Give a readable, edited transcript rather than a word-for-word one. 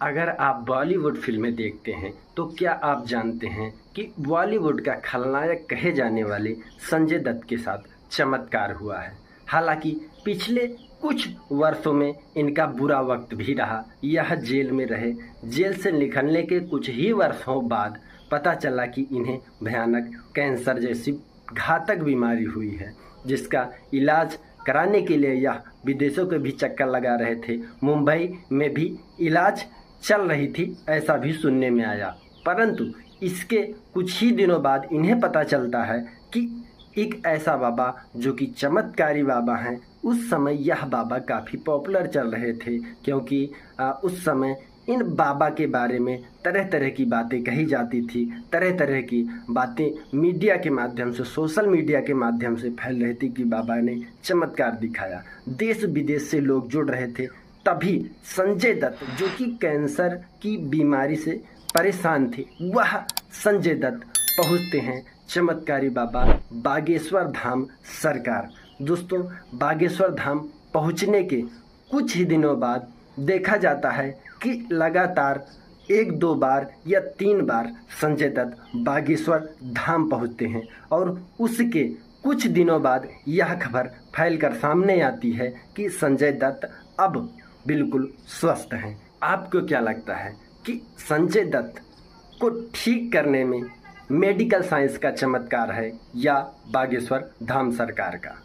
अगर आप बॉलीवुड फिल्में देखते हैं तो क्या आप जानते हैं कि बॉलीवुड का खलनायक कहे जाने वाले संजय दत्त के साथ चमत्कार हुआ है। हालांकि पिछले कुछ वर्षों में इनका बुरा वक्त भी रहा। यह जेल में रहे। जेल से निकलने के कुछ ही वर्षों बाद पता चला कि इन्हें भयानक कैंसर जैसी घातक बीमारी हुई है, जिसका इलाज कराने के लिए यह विदेशों के भी चक्कर लगा रहे थे। मुंबई में भी इलाज चल रही थी, ऐसा भी सुनने में आया। परंतु इसके कुछ ही दिनों बाद इन्हें पता चलता है कि एक ऐसा बाबा जो कि चमत्कारी बाबा हैं, उस समय यह बाबा काफ़ी पॉपुलर चल रहे थे, क्योंकि उस समय इन बाबा के बारे में तरह तरह की बातें कही जाती थी। तरह तरह की बातें मीडिया के माध्यम से, सोशल मीडिया के माध्यम से फैल रही थी कि बाबा ने चमत्कार दिखाया। देश विदेश से लोग जुड़ रहे थे। तभी संजय दत्त, जो कि कैंसर की बीमारी से परेशान थे, वह संजय दत्त पहुंचते हैं चमत्कारी बाबा बागेश्वर धाम सरकार। दोस्तों, बागेश्वर धाम पहुंचने के कुछ ही दिनों बाद देखा जाता है कि लगातार 1-2 बार या 3 बार संजय दत्त बागेश्वर धाम पहुंचते हैं और उसके कुछ दिनों बाद यह खबर फैलकर सामने आती है कि संजय दत्त अब बिल्कुल स्वस्थ हैं। आपको क्या लगता है कि संजय दत्त को ठीक करने में मेडिकल साइंस का चमत्कार है या बागेश्वर धाम सरकार का?